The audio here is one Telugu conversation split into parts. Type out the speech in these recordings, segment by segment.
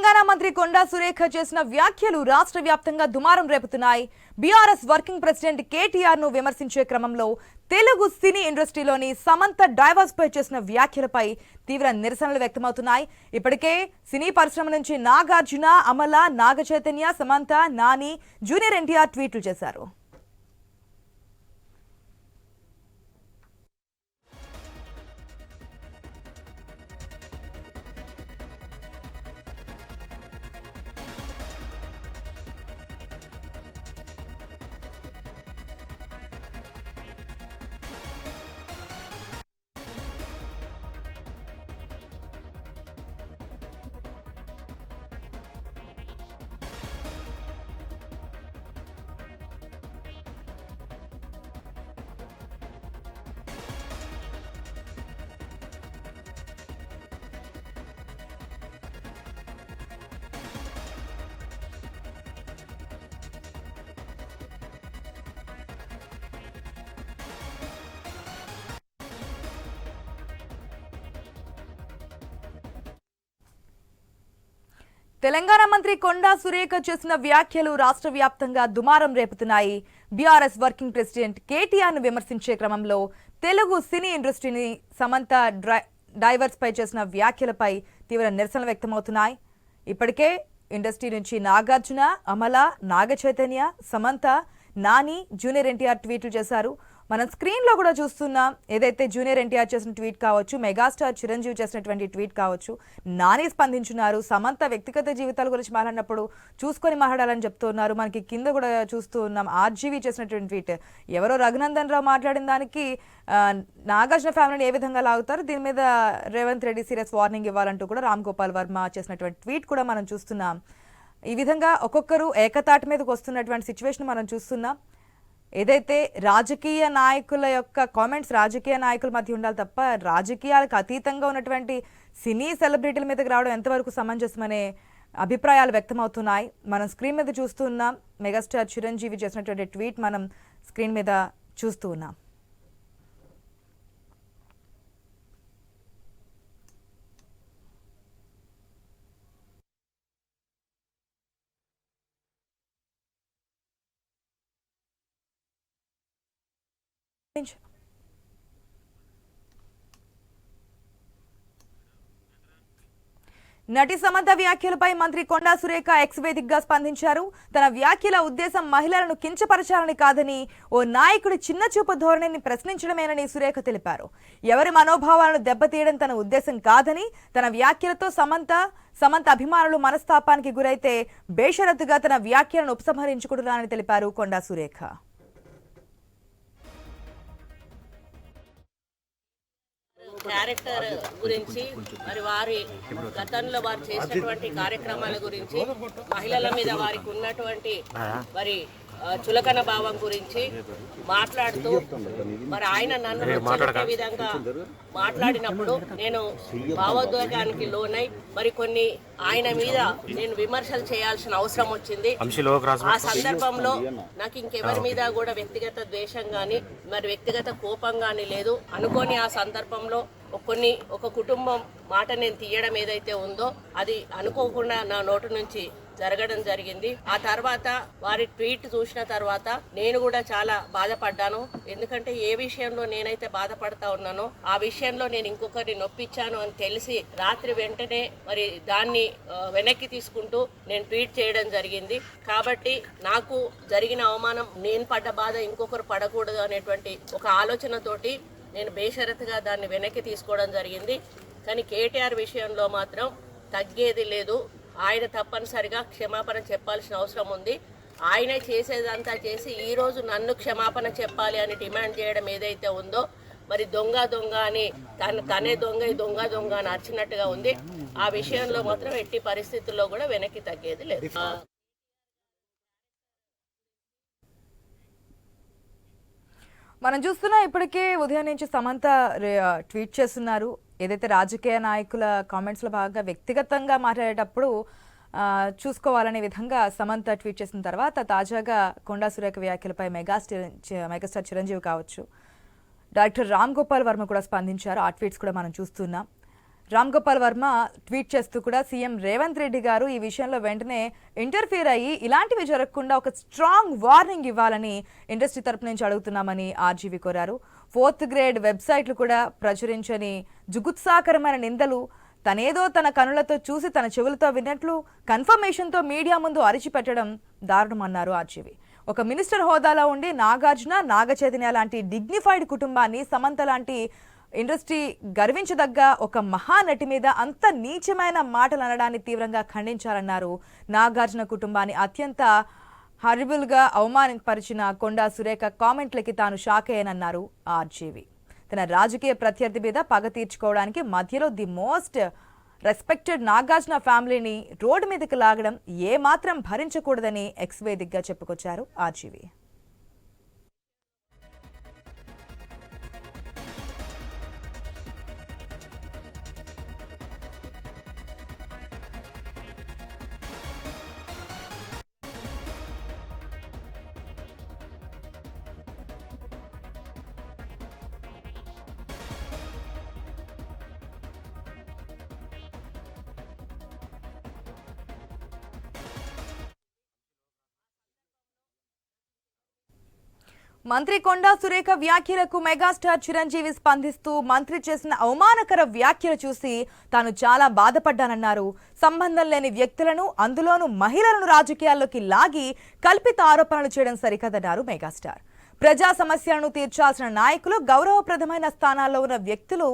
తెలంగాణ మంత్రి కొండా సురేఖ చేసిన వ్యాఖ్యలు రాష్ట్ర వ్యాప్తంగా దుమారం రేపుతున్నాయి. బీఆర్ఎస్ వర్కింగ్ ప్రెసిడెంట్ కేటీఆర్ ను విమర్శించే క్రమంలో తెలుగు సినీ ఇండస్ట్రీలోని సమంత డైవర్స్ పై చేసిన వ్యాఖ్యలపై తీవ్ర నిరసనలు వ్యక్తమవుతున్నాయి. ఇప్పటికే సినీ పరిశ్రమ నుంచి నాగార్జున, అమల, నాగచైతన్య, సమంత, నాని, జూనియర్ ఎన్టీఆర్ ట్వీట్లు చేశారు. తెలంగాణ మంత్రి కొండా సురేఖ చేసిన వ్యాఖ్యలు రాష్ట్ర వ్యాప్తంగా దుమారం రేపుతున్నాయి. బీఆర్ఎస్ వర్కింగ్ ప్రెసిడెంట్ కేటీఆర్ ను విమర్శించే క్రమంలో తెలుగు సినీ ఇండస్ట్రీని సమంత డైవర్స్ పై చేసిన వ్యాఖ్యలపై తీవ్ర నిరసనలు వ్యక్తమవుతున్నాయి. ఇప్పటికే ఇండస్ట్రీ నుంచి నాగార్జున, అమల, నాగచైతన్య, సమంత, నాని, జూనియర్ ఎన్టీఆర్ ట్వీట్లు చేశారు. మనం స్క్రీన్ లో కూడా చూస్తున్నాం. ఏదైతే జూనియర్ ఎన్టీఆర్ చేసిన ట్వీట్ కావచ్చు, మెగాస్టార్ చిరంజీవి చేసినటువంటి ట్వీట్ కావచ్చు, నాని స్పందించున్నారు. సమంత వ్యక్తిగత జీవితాల గురించి మాట్లాడినప్పుడు చూసుకొని మాట్లాడాలని చెప్తున్నారు. మనకి కింద కూడా చూస్తూ ఉన్నాం ఆర్జీవి చేసినటువంటి ట్వీట్. ఎవరో రఘునందన్ రావు మాట్లాడిన దానికి నాగార్జున ఫ్యామిలీని ఏ విధంగా లాగుతారు, దీని మీద రేవంత్ రెడ్డి సీరియస్ వార్నింగ్ ఇవ్వాలంటూ కూడా రామ్ గోపాల్ వర్మ చేసినటువంటి ట్వీట్ కూడా మనం చూస్తున్నాం. ఈ విధంగా ఒక్కొక్కరు ఏకతాటి మీదకి వస్తున్నటువంటి సిచ్యువేషన్ మనం చూస్తున్నాం. ఏదైతే రాజకీయ నాయకుల యొక్క కామెంట్స్ రాజకీయ నాయకుల మధ్య ఉండాలి తప్ప రాజకీయాలకు అతీతంగా ఉన్నటువంటి సినీ సెలబ్రిటీల మీదకి రావడం ఎంతవరకు సమంజసమనే అభిప్రాయాలు వ్యక్తమవుతున్నాయి. మనం స్క్రీన్ మీద చూస్తూ ఉన్నాం. మెగాస్టార్ చిరంజీవి చేసినటువంటి ట్వీట్ మనం స్క్రీన్ మీద చూస్తూ ఉన్నాం. నటి సమంత వ్యాఖ్యలపై మంత్రి కొండా సురేఖ ఎక్స్ వేదికగా స్పందించారు. తన వ్యాఖ్యల ఉద్దేశం మహిళలను కించపరచాలని కాదని, ఓ నాయకుడి చిన్న చూపు ధోరణిని ప్రశ్నించడమేనని సురేఖ తెలిపారు. ఎవరి మనోభావాలను దెబ్బతీయడం తన ఉద్దేశం కాదని, తన వ్యాఖ్యలతో సమంత అభిమానులు మనస్తాపానికి గురైతే బేషరతుగా తన వ్యాఖ్యలను ఉపసంహరించుకుంటున్నారని తెలిపారు కొండా సురేఖ. క్యారెక్టర్ గురించి, మరి వారి గతంలో వారు చేసినటువంటి కార్యక్రమాల గురించి, మహిళల మీద వారికి ఉన్నటువంటి మరి చులకన భావం గురించి మాట్లాడుతూ మరి ఆయన నన్ను నచ్చే విధంగా మాట్లాడినప్పుడు నేను భావోద్వేగానికి లోనై మరి కొన్ని ఆయన మీద నేను విమర్శలు చేయాల్సిన అవసరం వచ్చింది. ఆ సందర్భంలో నాకు ఇంకెవరి మీద కూడా వ్యక్తిగత ద్వేషం కానీ మరి వ్యక్తిగత కోపం కానీ లేదు. అనుకోని ఆ సందర్భంలో ఒక కుటుంబం మాట నేను తీయడం ఏదైతే ఉందో అది అనుకోకుండా నా నోటి నుంచి జరగడం జరిగింది. ఆ తర్వాత వారి ట్వీట్ చూసిన తర్వాత నేను కూడా చాలా బాధపడ్డాను. ఎందుకంటే ఏ విషయంలో నేనైతే బాధపడతా ఉన్నానో ఆ విషయంలో నేను ఇంకొకరిని నొప్పించాను అని తెలిసి రాత్రి వెంటనే మరి దాన్ని వెనక్కి తీసుకుంటూ నేను ట్వీట్ చేయడం జరిగింది. కాబట్టి నాకు జరిగిన అవమానం, నేను పడ్డ బాధ ఇంకొకరు పడకూడదు అనేటువంటి ఒక ఆలోచనతోటి నేను బేషరతుగా దాన్ని వెనక్కి తీసుకోవడం జరిగింది. కానీ కేటీఆర్ విషయంలో మాత్రం తగ్గేది లేదు. ఆయన తప్పనిసరిగా క్షమాపణ చెప్పాల్సిన అవసరం ఉంది. ఆయనే చేసేదంతా చేసి ఈరోజు నన్ను క్షమాపణ చెప్పాలి అని డిమాండ్ చేయడం ఏదైతే ఉందో మరి దొంగ అని తనే దొంగ అని అరిచినట్టుగా ఉంది. ఆ విషయంలో మాత్రం ఎట్టి పరిస్థితుల్లో కూడా వెనక్కి తగ్గేది లేదు. మనం చూస్తున్నా ఇప్పటికే ఉదయం నుంచి సమంత ట్వీట్ చేస్తున్నారు. ఏదైతే రాజకీయ నాయకుల కామెంట్స్లో భాగంగా వ్యక్తిగతంగా మాట్లాడేటప్పుడు చూసుకోవాలనే విధంగా సమంత ట్వీట్ చేసిన తర్వాత తాజాగా కొండా సురేఖ వ్యాఖ్యలపై మెగాస్టార్ చిరంజీవి కావచ్చు, డైరెక్టర్ రామ్ గోపాల్ వర్మ కూడా స్పందించారు. ఆ ట్వీట్స్ కూడా మనం చూస్తున్నాం. రామ్ గోపాల్ వర్మ ట్వీట్ చేస్తూ కూడా సీఎం రేవంత్ రెడ్డి గారు ఈ విషయంలో వెంటనే ఇంటర్ఫియర్ అయ్యి ఇలాంటివి జరగకుండా ఒక స్ట్రాంగ్ వార్నింగ్ ఇవ్వాలని ఇండస్ట్రీ తరపు నుంచి అడుగుతున్నామని ఆర్జీవీ కోరారు. 4th గ్రేడ్ వెబ్సైట్లు కూడా ప్రచురించని జుగుత్సాకరమైన నిందలు తనేదో తన కనులతో చూసి తన చెవులతో విన్నట్లు కన్ఫర్మేషన్తో మీడియా ముందు అరిచిపెట్టడం దారుణమన్నారు ఆర్జీవీ. ఒక మినిస్టర్ హోదాలో ఉండి నాగార్జున, నాగచైతన్య లాంటి డిగ్నిఫైడ్ కుటుంబాన్ని, సమంత లాంటి ఇండస్ట్రీ గర్వించదగ్గ ఒక మహానటి మీద అంత నీచమైన మాటలు అనడాన్ని తీవ్రంగా ఖండించారన్నారు. నాగార్జున కుటుంబాన్ని అత్యంత హారిబుల్గా అవమానపరిచిన కొండా సురేఖ కామెంట్లకి తాను షాక్ అయ్యానన్నారు ఆర్జీవీ. తన రాజకీయ ప్రత్యర్థి మీద పగ తీర్చుకోవడానికి మధ్యలో ది మోస్ట్ రెస్పెక్టెడ్ నాగార్జున ఫ్యామిలీని రోడ్డు మీదకి లాగడం ఏమాత్రం భరించకూడదని ఎక్స్ వేదికగా చెప్పుకొచ్చారు ఆర్జీవీ. మంత్రి కొండా సురేఖ వ్యాఖ్యలకు మెగాస్టార్ చిరంజీవి స్పందిస్తూ మంత్రి చేసిన అవమానకర వ్యాఖ్యలు చూసి తాను చాలా బాధపడ్డానన్నారు. సంబంధం లేని వ్యక్తులను, అందులోనూ మహిళలను రాజకీయాల్లోకి లాగి కల్పిత ఆరోపణలు చేయడం సరికదన్నారు మెగాస్టార్. ప్రజా సమస్యలను తీర్చాల్సిన నాయకులు, గౌరవప్రదమైన స్థానాల్లో ఉన్న వ్యక్తులు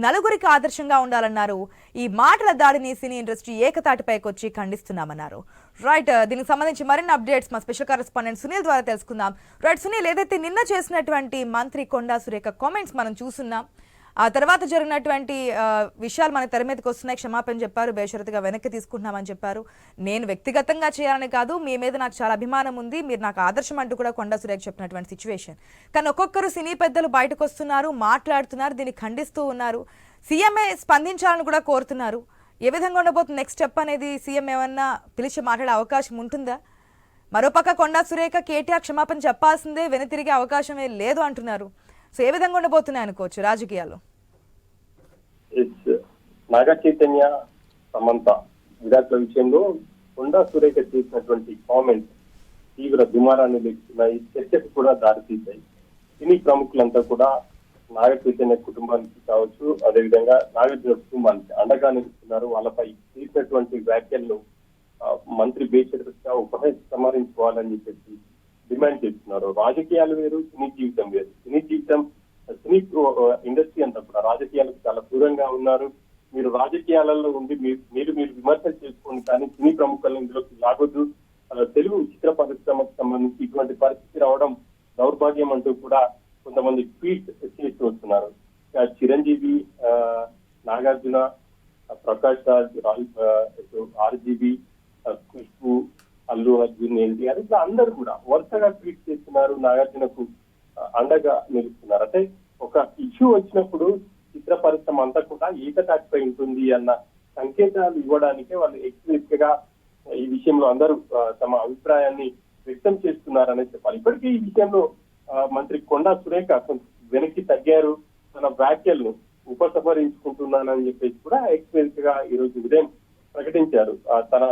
నలుగురికి ఆదర్శంగా ఉండాలన్నారు. ఈ మాటల దాడిని సినీ ఇండస్ట్రీ ఏకతాటిపైకొచ్చి ఖండిస్తున్నామన్నారు. రైట్, దీనికి సంబంధించి మరిన్ని అప్డేట్స్ మా స్పెషల్ కరెస్పాండెంట్ సునీల్ ద్వారా తెలుసుకుందాం. రైట్ సునీల్, ఏదైతే నిన్న చేసినటువంటి మంత్రి కొండా సురేఖ కామెంట్స్ మనం చూస్తున్నాం, ఆ తర్వాత జరిగినటువంటి విషయాలు మన తెర మీదకి వస్తున్నాయి. క్షమాపణ చెప్పారు, బేషరతుగా వెనక్కి తీసుకుంటున్నామని చెప్పారు. నేను వ్యక్తిగతంగా చేయాలని కాదు, మీ మీద నాకు చాలా అభిమానం ఉంది, మీరు నాకు ఆదర్శం అంటూ కూడా కొండా సురేఖ చెప్పినటువంటి సిచ్యువేషన్. కానీ ఒక్కొక్కరు సినీ పెద్దలు బయటకు వస్తున్నారు, మాట్లాడుతున్నారు, దీన్ని ఖండిస్తూ ఉన్నారు. సీఎంఏ స్పందించాలని కూడా కోరుతున్నారు. ఏ విధంగా ఉండబోతుంది నెక్స్ట్ స్టెప్ అనేది? సీఎం ఏమన్నా పిలిచి మాట్లాడే అవకాశం ఉంటుందా? మరోపక్క కొండా సురేఖ కేటీఆర్ క్షమాపణ చెప్పాల్సిందే, వెనుతిరిగే అవకాశమే లేదు అంటున్నారు. సో ఏ విధంగా ఉండబోతున్నాయి అనుకోవచ్చు రాజకీయాల్లో? నాగ చైతన్య, సమంత విడాకుల విషయంలో కొండా సురేఖ చేసినటువంటి కామెంట్స్ తీవ్ర దుమారాన్ని లేస్తున్నాయి, చర్చకు కూడా దారితీశాయి. సినీ ప్రముఖులంతా కూడా నాగ చైతన్య కుటుంబానికి కావచ్చు, అదేవిధంగా నాగార్జున కుటుంబానికి అండగా నిలుస్తున్నారు. వాళ్ళపై చేసినటువంటి వ్యాఖ్యలను మంత్రి బేషరతుగా ఉపసంహరించుకోవాలని చెప్పేసి డిమాండ్ చేస్తున్నారు. రాజకీయాలు వేరు, సినీ జీవితం వేరు. సినీ జీవితం, సినీ ఇండస్ట్రీ అంతా కూడా రాజకీయాలకు చాలా దూరంగా ఉన్నారు. మీరు రాజకీయాలలో ఉండి మీరు విమర్శలు చేసుకోండి, కానీ సినీ ప్రముఖులను ఇందులోకి లాగొద్దు. తెలుగు చిత్ర పరిశ్రమకు సంబంధించి ఇటువంటి పరిస్థితి రావడం దౌర్భాగ్యం అంటూ కూడా కొంతమంది ట్వీట్ చేస్తూ వస్తున్నారు. చిరంజీవి, నాగార్జున, ప్రకాష్ రాజ్, ఆర్జీవి, ఖుష్బు, అల్లు అర్జున్, ఎన్టీఆర్, ఇట్లా అందరూ కూడా వరుసగా ట్వీట్ చేస్తున్నారు, నాగార్జునకు అండగా నిలుస్తున్నారు. అంటే ఒక ఇష్యూ వచ్చినప్పుడు చిత్ర పరిశ్రమ అంతా కూడా ఏకతాటిపై ఉంటుంది అన్న సంకేతాలు ఇవ్వడానికే వాళ్ళు ఎక్స్ప్రెస్ గా ఈ విషయంలో అందరూ తమ అభిప్రాయాన్ని వ్యక్తం చేస్తున్నారనే చెప్పాలి. ఇప్పటికీ ఈ విషయంలో మంత్రి కొండా సురేఖ వెనక్కి తగ్గారు, తన వ్యాఖ్యలను ఉపసంహరించుకుంటున్నానని చెప్పేసి కూడా ఎక్స్ప్రెస్ గా ఈ రోజు ఉదయం ప్రకటించారు. తన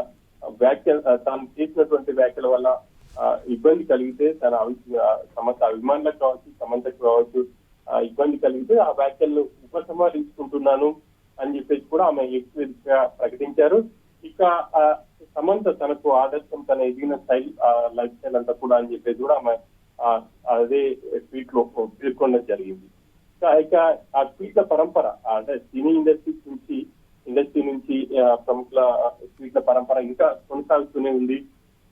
తాను చేసినటువంటి వ్యాఖ్యల వల్ల ఇబ్బంది కలిగితే సమంత అభిమానులకు కావచ్చు, సమంతకు కావచ్చు ఇబ్బంది కలిగితే ఆ వ్యాఖ్యలను ఉపసంహరించుకుంటున్నాను అని చెప్పేసి కూడా ఆమె ఎక్స్ప్రెస్ గా ప్రకటించారు. ఇక సమంత తనకు ఆదర్శం, తన ఎదిగిన స్టైల్, లైఫ్ స్టైల్ అంతా కూడా అని చెప్పేసి కూడా ఆమె అదే ట్వీట్ లో పేర్కొనడం జరిగింది. ఇక ఆ ట్వీట్ల పరంపర అంటే సినీ ఇండస్ట్రీ నుంచి ప్రముఖుల ట్వీట్ల పరంపర ఇంకా కొనసాగుతూనే ఉంది.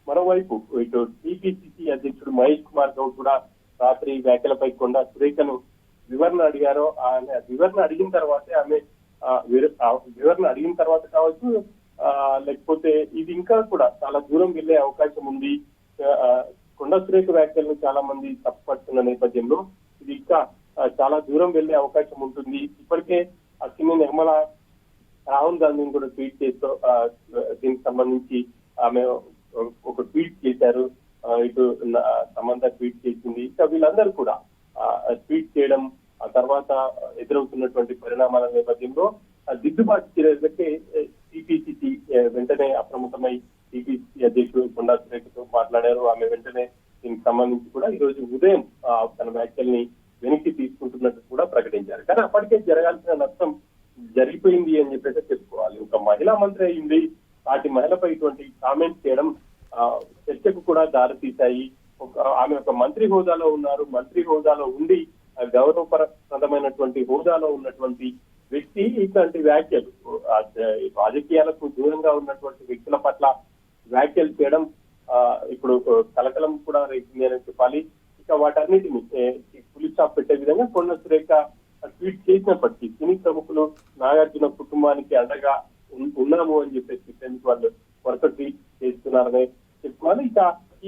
మరోవైపు ఇటు టీపీసీసీ అధ్యక్షుడు మహేష్ కుమార్ గౌడ్ కూడా రాత్రి వ్యాఖ్యలపై కొండా సురేఖను వివరణ అడిగారో, ఆమె వివరణ అడిగిన తర్వాతే వివరణ అడిగిన తర్వాత కావచ్చు, లేకపోతే ఇది ఇంకా కూడా చాలా దూరం వెళ్లే అవకాశం ఉంది. కొండా సురేఖ వ్యాఖ్యలను చాలా మంది తప్పుపడుతున్న నేపథ్యంలో ఇది ఇంకా చాలా దూరం వెళ్లే అవకాశం ఉంటుంది. ఇప్పటికే అక్కినేని నిర్మల రాహుల్ గాంధీని కూడా ట్వీట్ చేస్తూ దీనికి సంబంధించి ఆమె ఒక ట్వీట్ చేశారు. ఇటు సమంత ట్వీట్ చేసింది. ఇంకా వీళ్ళందరూ కూడా ట్వీట్ చేయడం, ఆ తర్వాత ఎదురవుతున్నటువంటి పరిణామాల నేపథ్యంలో దిద్దుబాటు చర్యలకే టీపీసీసీ వెంటనే అప్రమత్తమై టీపీసీ అధ్యక్షుడు కొండా సురేఖతో మాట్లాడారు. ఆమె వెంటనే దీనికి సంబంధించి కూడా ఈ రోజు ఉదయం తన వ్యాఖ్యల్ని వెనక్కి తీసుకుంటున్నట్టు కూడా ప్రకటించారు. కానీ అప్పటికే జరగాల్సిన నష్టం జరిగిపోయింది అని చెప్పేసి చెప్పుకోవాలి. ఒక మహిళా మంత్రి అయింది, వాటి మహిళపై ఇటువంటి కామెంట్స్ చేయడం చర్చకు కూడా దారితీశాయి. ఆమె ఒక మంత్రి హోదాలో ఉన్నారు, మంత్రి హోదాలో ఉండి గౌరవప్రదమైనటువంటి హోదాలో ఉన్నటువంటి వ్యక్తి ఇట్లాంటి వ్యాఖ్యలు రాజకీయాలకు దూరంగా ఉన్నటువంటి వ్యక్తుల పట్ల వ్యాఖ్యలు చేయడం ఇప్పుడు కలకలం కూడా రేసింది అని చెప్పాలి. ఇక వాటన్నిటిని పులి స్టాప్ పెట్టే విధంగా కొండా సురేఖ ట్వీట్ చేసినప్పటికీ సినీ ప్రముఖులు నాగార్జున కుటుంబానికి అండగా ఉన్నాము అని చెప్పేసి వాళ్ళు వరుస ట్వీట్ చేస్తున్నారని చెప్పుకోవాలి. ఇక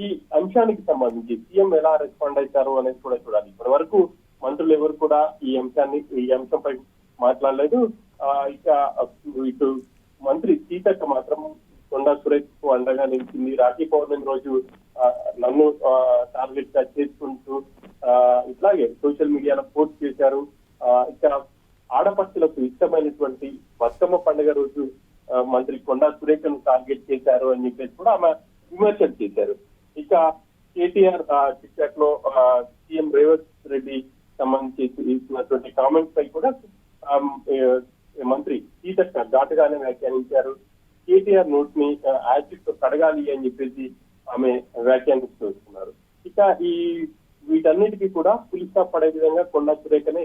ఈ అంశానికి సంబంధించి సీఎం ఎలా రెస్పాండ్ అవుతారు అనేది కూడా చూడాలి. ఇప్పటి వరకు మంత్రులు ఎవరు కూడా ఈ అంశంపై మాట్లాడలేదు. ఇక ఇటు మంత్రి సీతక్క మాత్రం కొండా సురేఖ్ కు అండగా నిలిచింది. రాఖీ పౌర్ణమి రోజు నన్ను టార్గెట్ గా చేసుకుంటూ ఇట్లాగే సోషల్ మీడియాలో పోస్ట్ చేశారు. ఇక ఆడపడుచులకు ఇష్టమైనటువంటి బతుకమ్మ పండుగ రోజు మంత్రి కొండా సురేఖను టార్గెట్ చేశారు అని చెప్పేసి కూడా ఆమె విమర్శలు చేశారు. ఇక కేటీఆర్ టిక్ టాక్ లో సీఎం రేవంత్ రెడ్డి సంబంధించి ఇచ్చినటువంటి కామెంట్స్ పై కూడా మంత్రి సీతక్క ఘాటుగానే వ్యాఖ్యానించారు. కేటీఆర్ నోట్ ని యాసిడ్ తో కడగాలి అని చెప్పేసి ఆమె వ్యాఖ్యానిస్తూ వస్తున్నారు. ఇక వీటన్నిటికీ కూడా పులి స్టాప్ పడే విధంగా కొండా సురేఖనే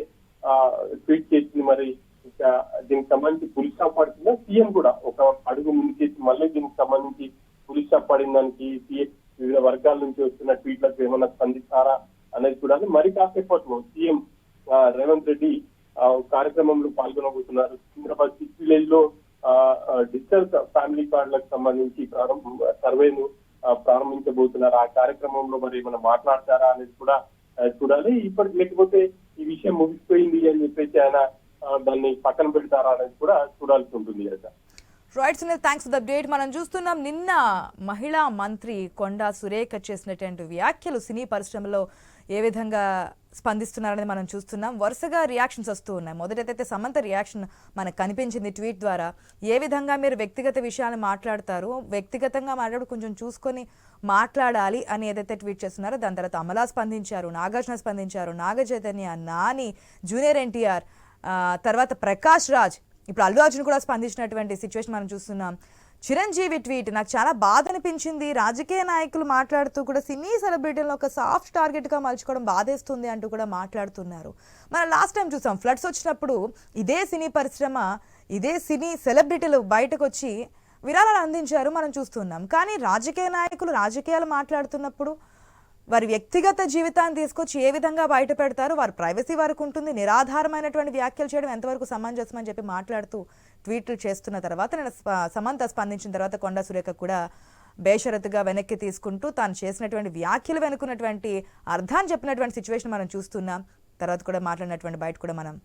ట్వీట్ చేసింది. మరి ఇక దీనికి సంబంధించి పులి స్టాప్ పడుతుందా, సీఎం కూడా ఒక అడుగు ముందుకేసి మళ్ళీ దీనికి సంబంధించి పులి స్టాప్ పడిన దానికి వివిధ వర్గాల నుంచి వస్తున్న ట్వీట్లకు ఏమన్నా స్పందిస్తారా అనేది చూడాలి. మరి కాసేపట్లో సీఎం రేవంత్ రెడ్డి కార్యక్రమంలో పాల్గొనబోతున్నారు. సికింద్రాబాద్ సిక్స్ విలేజ్ లో డిజిటల్ ఫ్యామిలీ కార్డులకు సంబంధించి సర్వేను ప్రారంభించబోతున్నారు. ఆ కార్యక్రమంలో మరి ఏమైనా మాట్లాడతారా అనేది కూడా చూడాలి. ఇప్పటికి లేకపోతే ఈ విషయం ముగిసిపోయింది అని చెప్పేసి ఆయన దాన్ని పక్కన పెడతారా అనేది కూడా చూడాల్సి ఉంటుంది కదా. Right Sunil, thanks for the update. మనం చూస్తున్నాం నిన్న మహిళా మంత్రి కొండా సురేఖ చేసినటువంటి వ్యాఖ్యలు సినీ పరిశ్రమలో ఏ విధంగా స్పందిస్తున్నారనేది మనం చూస్తున్నాం. వరుసగా రియాక్షన్స్ వస్తూ ఉన్నాయి. మొదటైతే సమంత రియాక్షన్ మనకు కనిపించింది ట్వీట్ ద్వారా. ఏ విధంగా మీరు వ్యక్తిగత విషయాలు మాట్లాడతారు, వ్యక్తిగతంగా మాట్లాడు కొంచెం చూసుకొని మాట్లాడాలి అని ఏదైతే ట్వీట్ చేస్తున్నారో దాని తర్వాత అమలా స్పందించారు, నాగార్జున స్పందించారు, నాగ చైతన్య, నాని, జూనియర్ ఎన్టీఆర్, తర్వాత ప్రకాష్ రాజ్, ఇప్పుడు అల్లు అర్జున్ కూడా స్పందించినటువంటి సిచ్యువేషన్ మనం చూస్తున్నాం. చిరంజీవి ట్వీట్ నాకు చాలా బాధ అనిపించింది, రాజకీయ నాయకులు మాట్లాడుతూ కూడా సినీ సెలబ్రిటీలను ఒక సాఫ్ట్ టార్గెట్గా మలుచుకోవడం బాధేస్తుంది అంటూ కూడా మాట్లాడుతున్నారు. మనం లాస్ట్ టైం చూసాం ఫ్లడ్స్ వచ్చినప్పుడు ఇదే సినీ పరిశ్రమ, ఇదే సినీ సెలబ్రిటీలు బయటకు వచ్చి విరాళాలు అందించారు, మనం చూస్తున్నాం. కానీ రాజకీయ నాయకులు రాజకీయాలు మాట్లాడుతున్నప్పుడు వారి వ్యక్తిగత జీవితాన్ని తీసుకొచ్చి ఏ విధంగా బయట పెడతారు, వారి ప్రైవసీ వారికి ఉంటుంది, నిరాధారమైనటువంటి వ్యాఖ్యలు చేయడం ఎంతవరకు సమంజసం అని చెప్పి మాట్లాడుతూ ట్వీట్లు చేస్తున్న తర్వాత నేను సమంత స్పందించిన తర్వాత కొండా సురేఖ కూడా బేషరతుగా వెనక్కి తీసుకుంటూ తాను చేసినటువంటి వ్యాఖ్యలు వెనుకున్నటువంటి అర్థాన్ని చెప్పినటువంటి సిచ్యువేషన్ మనం చూస్తున్నాం. తర్వాత కూడా మాట్లాడినటువంటి బయట కూడా మనం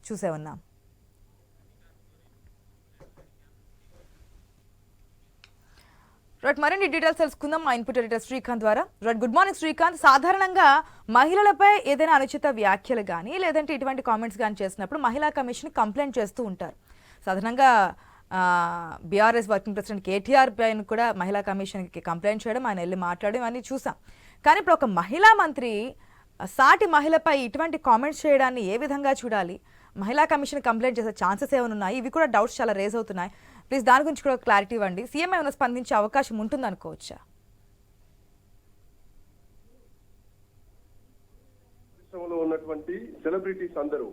చూసే ఉన్నాం. రైట్, మరిన్ని డీటెయిల్స్ తెలుసుకుందాం మా ఇన్పుట్ ఎడిటర్ శ్రీకాంత్ ద్వారా. Right, good morning Srikanth. సాధారణంగా మహిళలపై ఏదైనా అనుచిత వ్యాఖ్యలు కానీ లేదంటే ఇటువంటి కామెంట్స్ కానీ చేసినప్పుడు మహిళా కమిషన్ కంప్లైంట్ చేస్తూ ఉంటారు. సాధారణంగా బీఆర్ఎస్ వర్కింగ్ ప్రెసిడెంట్ కేటీఆర్ పైన కూడా మహిళా కమిషన్కి కంప్లైంట్ చేయడం, ఆయన వెళ్ళి మాట్లాడడం అన్నీ చూసాం. కానీ ఇప్పుడు ఒక మహిళా మంత్రి సాటి మహిళపై ఇటువంటి కామెంట్స్ చేయడాన్ని ఏ విధంగా చూడాలి? మహిళా కమిషన్ కంప్లైంట్ చేసే ఛాన్సెస్ ఏమైనా ఉన్నాయి? ఇవి కూడా డౌట్స్ చాలా రేజ్ అవుతున్నాయి. ప్లీజ్ దాని గురించి కూడా క్లారిటీ ఇవ్వండి. సీఎం ఏమైనా స్పందించే అవకాశం ఉంటుంది అనుకోవచ్చా? పరిశ్రమలో ఉన్నటువంటి సెలబ్రిటీస్ అందరూ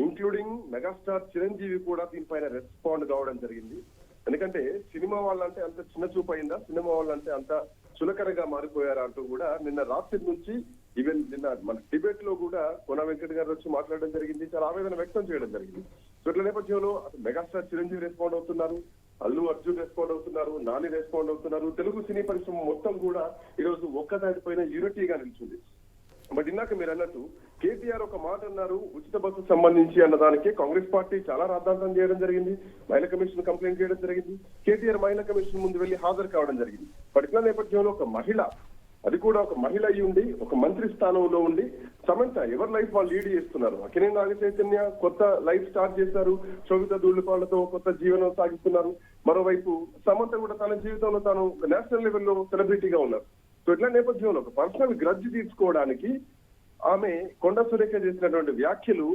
ఇంక్లూడింగ్ మెగాస్టార్ చిరంజీవి కూడా దీనిపైన రెస్పాండ్ కావడం జరిగింది. ఎందుకంటే సినిమా వాళ్ళంటే అంత చిన్న చూపు అయిందా, సినిమా వాళ్ళంటే అంత చులకనగా మారిపోయారా అంటూ కూడా నిన్న రాత్రి నుంచి ఈవెన్ నిన్న మన డిబేట్ లో కూడా కోన వెంకట గారు వచ్చి మాట్లాడడం జరిగింది, చాలా ఆవేదన వ్యక్తం చేయడం జరిగింది. సో ఇట్ల నేపథ్యంలో మెగాస్టార్ చిరంజీవి రెస్పాండ్ అవుతున్నారు, అల్లు అర్జున్ రెస్పాండ్ అవుతున్నారు, నాని రెస్పాండ్ అవుతున్నారు. తెలుగు సినీ పరిశ్రమ మొత్తం కూడా ఈరోజు ఒక్కదానిపైన యూనిటీగా నిలిచింది. బట్ ఇందాక మీరు అన్నట్టు కేటీఆర్ ఒక మాట అన్నారు, ఉచిత బస్సు సంబంధించి అన్న దానికి కాంగ్రెస్ పార్టీ చాలా రాద్ధాంతం చేయడం జరిగింది, మహిళా కమిషన్ కంప్లైంట్ చేయడం జరిగింది, కేటీఆర్ మహిళా కమిషన్ ముందు వెళ్లి హాజరు కావడం జరిగింది. బట్ ఇట్లా నేపథ్యంలో ఒక మహిళ, అది కూడా ఒక మహిళ అయి ఉండి ఒక మంత్రి స్థానంలో ఉండి సమంత ఎవరి లైఫ్ వాళ్ళు లీడ్ చేస్తున్నారు. అక్కినేని నాగ చైతన్య కొత్త లైఫ్ స్టార్ట్ చేశారు, శోభిత ధూళిపాళ్లతో కొత్త జీవనం సాగిస్తున్నారు. మరోవైపు సమంత కూడా తన జీవితంలో తాను నేషనల్ లెవెల్లో సెలబ్రిటీగా ఉన్నారు. సో ఇట్లా నేపథ్యంలో ఒక పర్సనల్ గ్రడ్జ్ తీర్చుకోవడానికి ఆమె కొండా సురేఖ చేసినటువంటి వ్యాఖ్యలు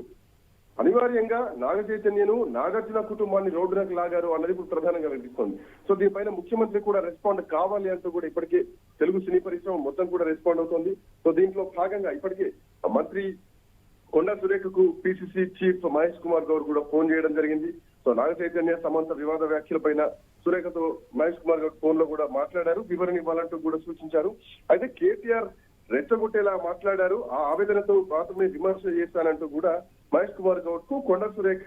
అనివార్యంగా నాగ చైతన్యను, నాగార్జున కుటుంబాన్ని రోడ్డునకు లాగారు అన్నది ఇప్పుడు ప్రధానంగా వినిపిస్తోంది. సో దీనిపైన ముఖ్యమంత్రి కూడా రెస్పాండ్ కావాలి అంటూ కూడా ఇప్పటికే తెలుగు సినీ పరిశ్రమ మొత్తం కూడా రెస్పాండ్ అవుతోంది. సో దీంట్లో భాగంగా ఇప్పటికే మంత్రి కొండా సురేఖకు పిసిసి చీఫ్ మహేష్ కుమార్ గౌడ్ కూడా ఫోన్ చేయడం జరిగింది. సో నాగ చైతన్య సమంత వివాద వ్యాఖ్యలపైన సురేఖతో మహేష్ కుమార్ గౌడ్ ఫోన్ లో కూడా మాట్లాడారు, వివరణ ఇవ్వాలంటూ కూడా సూచించారు. అయితే కేటీఆర్ రెచ్చగొట్టేలా మాట్లాడారు, ఆ ఆవేదనతో మాత్రమే విమర్శ చేశానంటూ కూడా మహేష్ కుమార్ గౌడ్ కు కొండా సురేఖ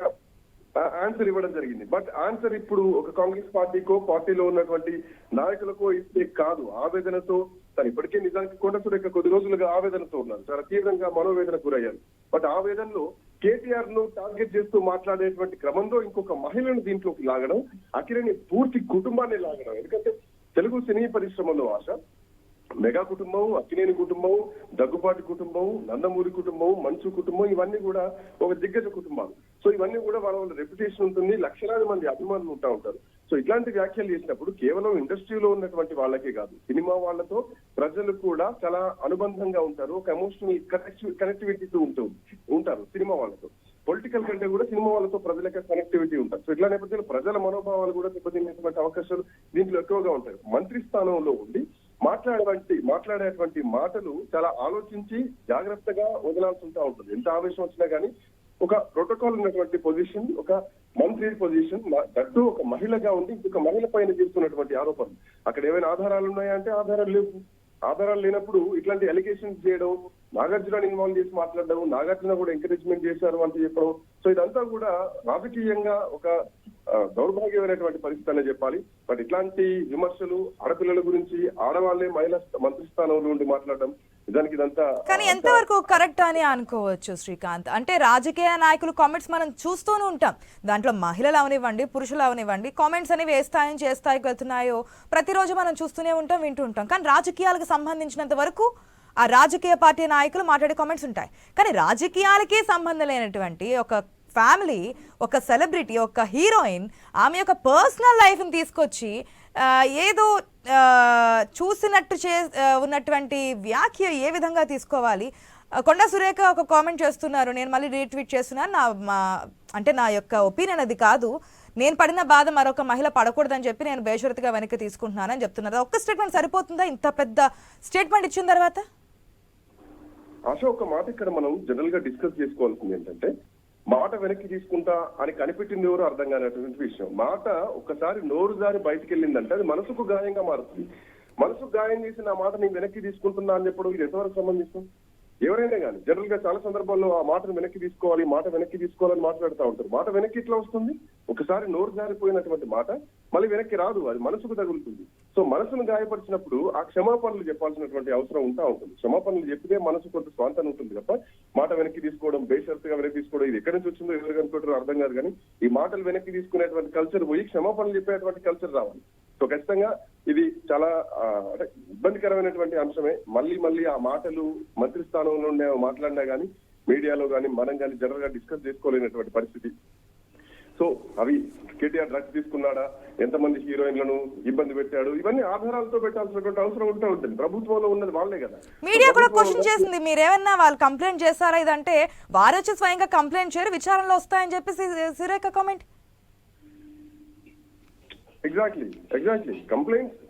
ఆన్సర్ ఇవ్వడం జరిగింది. బట్ ఆన్సర్ ఇప్పుడు ఒక కాంగ్రెస్ పార్టీకో పార్టీలో ఉన్నటువంటి నాయకులకో ఇస్తే కాదు, ఆవేదనతో తను ఇప్పటికే నిజానికి కొండా సురేఖ కొద్ది రోజులుగా ఆవేదనతో ఉన్నారు, చాలా తీవ్రంగా మనోవేదన గురయ్యారు. బట్ ఆ వేదనలో కేటీఆర్ ను టార్గెట్ చేస్తూ మాట్లాడేటువంటి క్రమంలో ఇంకొక మహిళను దీంట్లోకి లాగడం, అఖిలని పూర్తి కుటుంబాన్ని లాగడం. ఎందుకంటే తెలుగు సినీ పరిశ్రమలో ఆశ మెగా కుటుంబం, అక్కినేని కుటుంబం, దగ్గుపాటి కుటుంబం, నందమూరి కుటుంబం, మంచు కుటుంబం, ఇవన్నీ కూడా ఒక దిగ్గజ కుటుంబాలు. సో ఇవన్నీ కూడా వాళ్ళ రెప్యుటేషన్ ఉంటుంది, లక్షలాది మంది అభిమానులు ఉంటారు. సో ఇట్లాంటి వ్యాఖ్యలు చేసినప్పుడు కేవలం ఇండస్ట్రీలో ఉన్నటువంటి వాళ్ళకే కాదు, సినిమా వాళ్ళతో ప్రజలు కూడా చాలా అనుబంధంగా ఉంటారు, ఒక ఎమోషనల్ కనెక్టివిటీతో ఉంటారు సినిమా వాళ్ళతో. పొలిటికల్ కంటే కూడా సినిమా వాళ్ళతో ప్రజలకి కనెక్టివిటీ ఉంటారు. సో ఇట్లా నేపథ్యంలో ప్రజల మనోభావాలు కూడా దెబ్బతినేటువంటి అవకాశాలు దీంట్లో ఎక్కువగా ఉంటాయి. మంత్రి స్థానంలో ఉండి మాట్లాడేటువంటి మాటలు చాలా ఆలోచించి జాగ్రత్తగా వదలాల్సి ఉంటుంది. ఎంత ఆవేశం వచ్చినా కానీ ఒక ప్రోటోకాల్ ఉన్నటువంటి పొజిషన్, ఒక మంత్రి పొజిషన్, దట్టు ఒక మహిళగా ఉండి ఇంకొక మహిళ పైన చేస్తున్నటువంటి ఆరోపణలు, అక్కడ ఏమైనా ఆధారాలు ఉన్నాయా అంటే ఆధారాలు లేవు. ఆధారాలు లేనప్పుడు ఇట్లాంటి అలిగేషన్స్ చేయడం, నాగార్జున ఇన్వాల్వ్ చేసి మాట్లాడడం, నాగార్జున కూడా ఎంకరేజ్మెంట్ చేశారు అంటే చెప్పడం, సో ఇదంతా కూడా రాజకీయంగా ఒక దౌర్భాగ్యమైనటువంటి పరిస్థితి అనే చెప్పాలి. బట్ ఇట్లాంటి విమర్శలు ఆడపిల్లల గురించి ఆడవాళ్లే మహిళా మంత్రి స్థానంలో ఉండి మాట్లాడడం, నిజానికి ఇదంతా కానీ ఎంతవరకు కరెక్ట్ అని అనుకోవచ్చు శ్రీకాంత్? అంటే రాజకీయ నాయకులు కామెంట్స్ మనం చూస్తూనే ఉంటాం, దాంట్లో మహిళలు అవనివ్వండి, పురుషులు అవనివ్వండి, కామెంట్స్ అనేవి ఏ స్థాయి ఏ స్థాయికి వెళ్తున్నాయో ప్రతిరోజు మనం చూస్తూనే ఉంటాం, వింటూ ఉంటాం. కానీ రాజకీయాలకు సంబంధించినంత వరకు ఆ రాజకీయ పార్టీ నాయకులు మాట్లాడే కామెంట్స్ ఉంటాయి. కానీ రాజకీయాలకే సంబంధం లేనటువంటి ఒక ఫ్యామిలీ, ఒక సెలబ్రిటీ, ఒక హీరోయిన్ ఆమె యొక్క పర్సనల్ లైఫ్ని తీసుకొచ్చి ఏదో చూసినట్టు ఉన్నటువంటి వ్యాఖ్య ఏ విధంగా తీసుకోవాలి? కొండా సురేఖ ఒక కామెంట్ చేస్తున్నారు, నేను మళ్ళీ రీట్వీట్ చేస్తున్నాను, అంటే నా యొక్క ఒపీనియన్ అది కాదు, నేను పడిన బాధ మరొక మహిళ పడకూడదని చెప్పి నేను బేషరతుగా వెనక్కి తీసుకుంటున్నానని చెప్తున్నారు. ఒక్క స్టేట్మెంట్ సరిపోతుందా ఇంత పెద్ద స్టేట్మెంట్ ఇచ్చిన తర్వాత? ఆశ, ఒక మాట ఇక్కడ మనం జనరల్ గా డిస్కస్ చేసుకోవాల్సింది ఏంటంటే, మాట వెనక్కి తీసుకుంటా అని కనిపెట్టింది ఎవరు అర్థం కానటువంటి విషయం. మాట ఒక్కసారి నోరు జారి బయటకు వెళ్ళిందంటే అది మనసుకు గాయంగా మారుతుంది. మనసుకు గాయం చేసిన ఆ మాట నేను వెనక్కి తీసుకుంటున్నా అని చెప్పడం ఇది ఎంతవరకు సంబంధిస్తుంది? ఎవరైనా కానీ జనరల్ గా చాలా సందర్భాల్లో ఆ మాటను వెనక్కి తీసుకోవాలి, మాట వెనక్కి తీసుకోవాలని మాట్లాడుతూ ఉంటారు. మాట వెనక్కి ఇట్లా వస్తుంది, ఒకసారి నోరు జారిపోయినటువంటి మాట మళ్ళీ వెనక్కి రాదు, అది మనసుకు తగులుతుంది. సో మనసును గాయపరిచినప్పుడు ఆ క్షమాపణలు చెప్పాల్సినటువంటి అవసరం ఉంటుంది. క్షమాపణలు చెప్తే మనసు కొంత స్వాంతం ఉంటుంది తప్ప మాట వెనక్కి తీసుకోవడం, బేషరతుగా వెనక్కి తీసుకోవడం, ఇది ఎక్కడి నుంచి వచ్చిందో ఎవరు కనుకుంటారో అర్థం కాదు. కానీ ఈ మాటలు వెనక్కి తీసుకునేటువంటి కల్చర్ పోయి క్షమాపణలు చెప్పేటువంటి కల్చర్ రావాలి. సో ఖచ్చితంగా ఇది చాలా ఇబ్బందికరమైనటువంటి అంశమే. మళ్ళీ ఆ మాటలు మంత్రి స్థానంలో మాట్లాడినా కానీ మీడియాలో కానీ మనం కానీ జనరల్ గా డిస్కస్ చేసుకోలేనటువంటి పరిస్థితి. సో అవి కేటీఆర్ డ్రగ్స్ తీసుకున్నాడా, ఎంతమంది హీరోయిన్లను ఇబ్బంది పెట్టాడు, ఇవన్నీ ఆధారాలతో పెట్టాల్సినటువంటి అవసరం ఉంటుంది. ప్రభుత్వంలో ఉన్నది వాళ్ళే కదా. మీడియా కూడా క్వశ్చన్ చేసింది, మీరేమన్నా వాళ్ళు కంప్లైంట్ చేస్తారా ఇదంటే, వారు వచ్చి స్వయంగా కంప్లైంట్ చేయరు, విచారణలో వస్తాయని చెప్పేసి సురేఖ కామెంట్. ఎగ్జాక్ట్లీ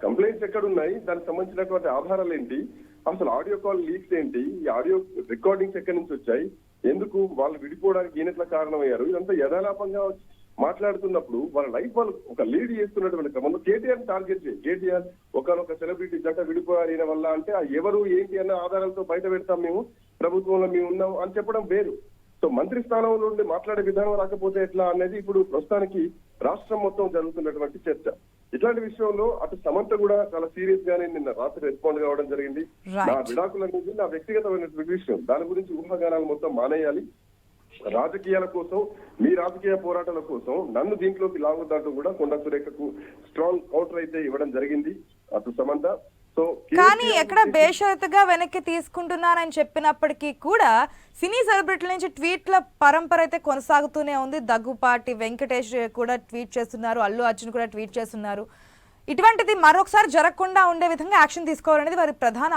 కంప్లైంట్స్ ఎక్కడున్నాయి, దానికి సంబంధించినటువంటి ఆధారాలు ఏంటి, అసలు ఆడియో కాల్ లీక్స్ ఏంటి, ఈ ఆడియో రికార్డింగ్స్ ఎక్కడి నుంచి వచ్చాయి, ఎందుకు వాళ్ళు విడిపోవడానికి ఈయనట్లా కారణమయ్యారు, ఇదంతా యథాలాపంగా మాట్లాడుతున్నప్పుడు వాళ్ళ లైఫ్ వాళ్ళు ఒక లీడ్ చేస్తున్నటువంటి క్రమంలో కేటీఆర్ టార్గెట్ చేయి. కేటీఆర్ ఒకనొక సెలబ్రిటీ జంట విడిపోయారు ఈయన వల్ల అంటే ఎవరు ఏంటి అన్న ఆధారాలతో బయట పెడతాం, మేము ప్రభుత్వంలో మేము ఉన్నాం అని చెప్పడం వేరు. సో మంత్రి స్థానంలో నుండి మాట్లాడే విధానం రాకపోతే ఎట్లా అనేది ఇప్పుడు ప్రస్తుతానికి రాష్ట్రం మొత్తం జరుగుతున్నటువంటి చర్చ. ఇట్లాంటి విషయంలో అటు సమంత కూడా చాలా సీరియస్ గానే నిన్న రాత్రి రెస్పాండ్ కావడం జరిగింది. నా విడాకులు అనేది నా వ్యక్తిగతమైనటువంటి విషయం, దాని గురించి ఊహాగానాలు మొత్తం మానేయాలి. రాజకీయాల కోసం, మీ రాజకీయ పోరాటాల కోసం నన్ను దీంట్లోకి లాగుద్దంటూ కూడా కొండా సురేఖకు స్ట్రాంగ్ కౌంటర్ అయితే ఇవ్వడం జరిగింది అటు సమంత. సో కానీ ఎక్కడ బేషరతుగా వెనక్కి తీసుకుంటున్నానని చెప్పినప్పటికీ కూడా సినీ సెలబ్రిటీల నుంచి ట్వీట్ల పరంపర అయితే కొనసాగుతూనే ఉంది. దగ్గుపాటి వెంకటేష్ కూడా ట్వీట్ చేస్తున్నారు, అల్లు అర్జున్ కూడా ట్వీట్ చేస్తున్నారు. ఇటువంటిది మరొకసారి జరగకుండా ఉండే విధంగా యాక్షన్ తీసుకోవాలనేది వారి ప్రధాన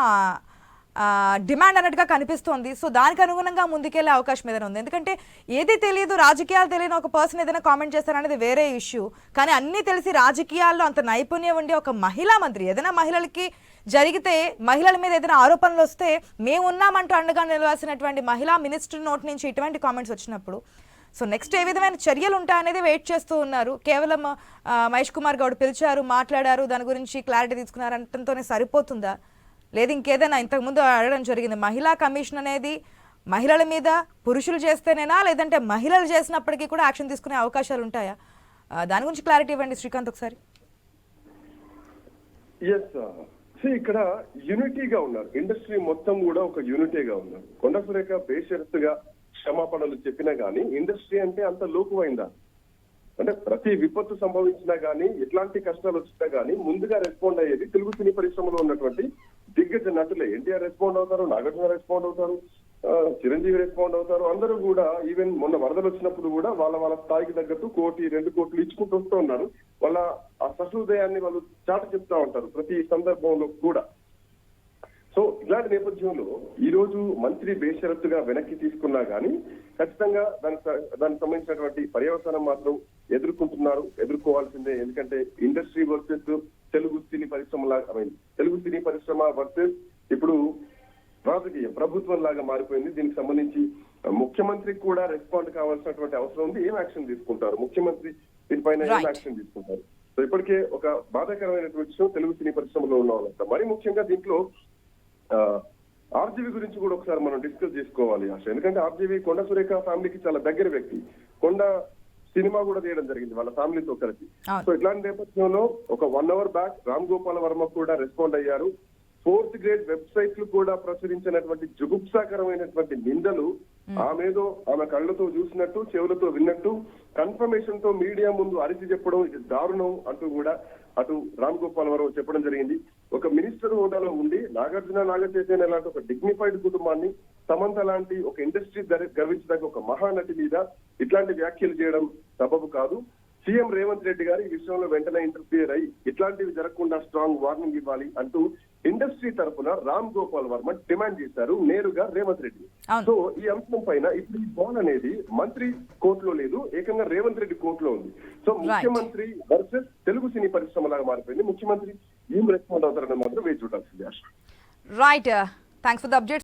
డిమాండ్ అన్నట్టుగా కనిపిస్తోంది. సో దానికి అనుగుణంగా ముందుకెళ్లే అవకాశం ఏదైనా ఉంది. ఎందుకంటే ఏది తెలియదు, రాజకీయాలు తెలియని ఒక పర్సన్ ఏదైనా కామెంట్ చేస్తారనేది వేరే ఇష్యూ. కానీ అన్నీ తెలిసి రాజకీయాల్లో అంత నైపుణ్యం ఉండే ఒక మహిళా మంత్రి ఏదైనా మహిళలకి జరిగితే, మహిళల మీద ఏదైనా ఆరోపణలు వస్తే మేమున్నామంటూ అండగా నిలవాల్సినటువంటి మహిళా మినిస్టర్ నోటి నుంచి ఇటువంటి కామెంట్స్ వచ్చినప్పుడు సో నెక్స్ట్ ఏ విధమైన చర్యలు ఉంటాయనేది వెయిట్ చేస్తూ ఉన్నారు. కేవలం మహేష్ కుమార్ గౌడ్ పిలిచారు, మాట్లాడారు, దాని గురించి క్లారిటీ తీసుకున్నారు అనటంతోనే సరిపోతుందా? లేదు ఇంకేదైనా ఇంతకుముందు అడగడం జరిగింది, మహిళా కమిషన్ అనేది మహిళల మీద పురుషులు చేస్తేనేనా, లేదంటే మహిళలు చేసినప్పటికీ కూడా యాక్షన్ తీసుకునే అవకాశాలు ఉంటాయా? దాని గురించి క్లారిటీ ఇవ్వండి శ్రీకాంత్ ఒకసారి. ఇక్కడ యూనిటీగా ఉన్నారు, ఇండస్ట్రీ మొత్తం కూడా ఒక యూనిటీగా ఉన్నారు. కొండ సురేఖ బేషరతుగా క్షమాపణలు చెప్పినా గానీ ఇండస్ట్రీ అంటే అంత లోకువైందా? అంటే ప్రతి విపత్తు సంభవించినా గానీ, ఎట్లాంటి కష్టాలు వచ్చినా గానీ ముందుగా రెస్పాండ్ అయ్యేది తెలుగు సినీ పరిశ్రమలో ఉన్నటువంటి దిగ్గజ నటులే. ఎన్టీఆర్ రెస్పాండ్ అవుతారు, నాగార్జున రెస్పాండ్ అవుతారు, చిరంజీవి రెస్పాండ్ అవుతారు. అందరూ కూడా ఈవెన్ మొన్న వరదలు వచ్చినప్పుడు కూడా వాళ్ళ స్థాయికి తగ్గట్టు 1 2 కోట్లు ఇచ్చుకుంటూ వస్తూ ఉన్నారు. వాళ్ళ ఆ సహృదయాన్ని వాళ్ళు చాట చెప్తా ఉంటారు ప్రతి సందర్భంలో కూడా. సో ఇలాంటి నేపథ్యంలో ఈ రోజు మంత్రి బేషరతుగా వెనక్కి తీసుకున్నా గానీ ఖచ్చితంగా దానికి సంబంధించినటువంటి పర్యవసానం మాత్రం ఎదుర్కోవాల్సిందే. ఎందుకంటే ఇండస్ట్రీ వర్సెస్ తెలుగు సినీ పరిశ్రమ వర్సెస్ ఇప్పుడు రాజకీయం ప్రభుత్వం లాగా మారిపోయింది. దీనికి సంబంధించి ముఖ్యమంత్రికి కూడా రెస్పాండ్ కావాల్సినటువంటి అవసరం ఉంది. ఏం యాక్షన్ తీసుకుంటారు ముఖ్యమంత్రి దీనిపైన, ఏం యాక్షన్ తీసుకుంటారు? సో ఇప్పటికే ఒక బాధాకరమైనటువంటి విషయం తెలుగు సినీ పరిశ్రమలో ఉన్న వాళ్ళంతా. మరి ముఖ్యంగా దీంట్లో ఆర్జీవి గురించి కూడా ఒకసారి మనం డిస్కస్ చేసుకోవాలి ఆశ. ఎందుకంటే ఆర్జీవి కొండ సురేఖ ఫ్యామిలీకి చాలా దగ్గర వ్యక్తి. కొండ సినిమా కూడా తీయడం జరిగింది వాళ్ళ ఫ్యామిలీతో కలిసి. సో ఇట్లాంటి నేపథ్యంలో ఒక 1 hour బ్యాక్ రామ్ గోపాల్ వర్మ కూడా రెస్పాండ్ అయ్యారు. 4th grade వెబ్సైట్లు కూడా ప్రచురించినటువంటి జుగుప్సాకరమైనటువంటి నిందలు ఆమె కళ్ళతో చూసినట్టు, చెవులతో విన్నట్టు, కన్ఫర్మేషన్ తో మీడియా ముందు అరిచి చెప్పడం ఇది దారుణం అంటూ కూడా అటు రామ్ గోపాల్ వర్మ చెప్పడం జరిగింది. ఒక మినిస్టర్ హోదాలో ఉండి నాగార్జున, నాగచైతన్య లాంటి ఒక డిగ్నిఫైడ్ కుటుంబాన్ని, సమంత లాంటి ఒక ఇండస్ట్రీ గర్వించడానికి ఒక మహానటి మీద ఇట్లాంటి వ్యాఖ్యలు చేయడం సబబు కాదు. సీఎం రేవంత్ రెడ్డి గారు ఈ విషయంలో వెంటనే ఇంటర్ఫియర్ అయ్యి ఇట్లాంటివి జరగకుండా స్ట్రాంగ్ వార్నింగ్ ఇవ్వాలి అంటూ ఇండస్ట్రీ తరఫున రామ్ గోపాల్ వర్మ డిమాండ్ చేశారు నేరుగా రేవంత్ రెడ్డి. సో ఈ అంశం పైన ఇప్పుడు ఈ బాల్ అనేది మంత్రి కోర్టులో లేదు, ఏకంగా రేవంత్ రెడ్డి కోర్టులో ఉంది. సో ముఖ్యమంత్రి వర్సెస్ తెలుగు సినీ పరిశ్రమ లాగా మారిపోయింది. ముఖ్యమంత్రి ఏం రెస్పాండ్ అవుతారని మాత్రం వేచి చూడాల్సింది. Right, thanks for the update.